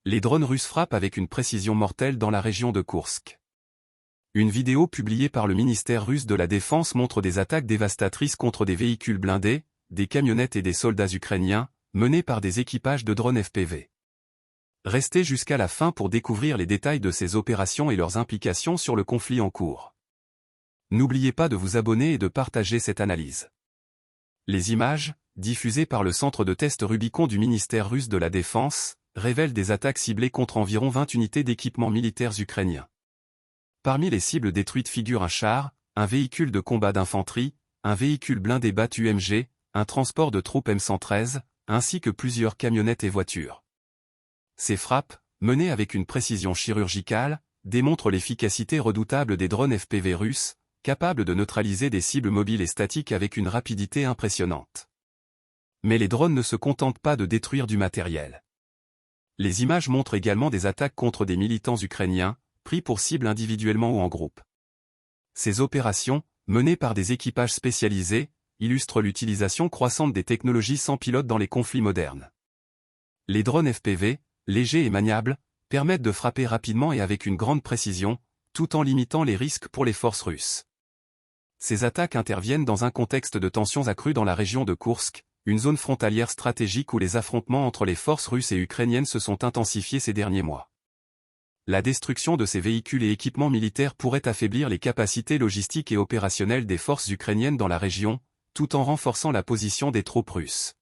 Les drones russes frappent avec une précision mortelle dans la région de Koursk. Une vidéo publiée par le ministère russe de la Défense montre des attaques dévastatrices contre des véhicules blindés, des camionnettes et des soldats ukrainiens, menées par des équipages de drones FPV. Restez jusqu'à la fin pour découvrir les détails de ces opérations et leurs implications sur le conflit en cours. N'oubliez pas de vous abonner et de partager cette analyse. Les images, diffusées par le centre de test Rubicon du ministère russe de la Défense, révèlent des attaques ciblées contre environ 20 unités d'équipements militaires ukrainiens. Parmi les cibles détruites figurent un char, un véhicule de combat d'infanterie, un véhicule blindé BAT-UMG, un transport de troupes M113, ainsi que plusieurs camionnettes et voitures. Ces frappes, menées avec une précision chirurgicale, démontrent l'efficacité redoutable des drones FPV russes, capables de neutraliser des cibles mobiles et statiques avec une rapidité impressionnante. Mais les drones ne se contentent pas de détruire du matériel. Les images montrent également des attaques contre des militants ukrainiens, pris pour cible individuellement ou en groupe. Ces opérations, menées par des équipages spécialisés, illustrent l'utilisation croissante des technologies sans pilote dans les conflits modernes. Les drones FPV, légers et maniables, permettent de frapper rapidement et avec une grande précision, tout en limitant les risques pour les forces russes. Ces attaques interviennent dans un contexte de tensions accrues dans la région de Koursk, une zone frontalière stratégique où les affrontements entre les forces russes et ukrainiennes se sont intensifiés ces derniers mois. La destruction de ces véhicules et équipements militaires pourrait affaiblir les capacités logistiques et opérationnelles des forces ukrainiennes dans la région, tout en renforçant la position des troupes russes.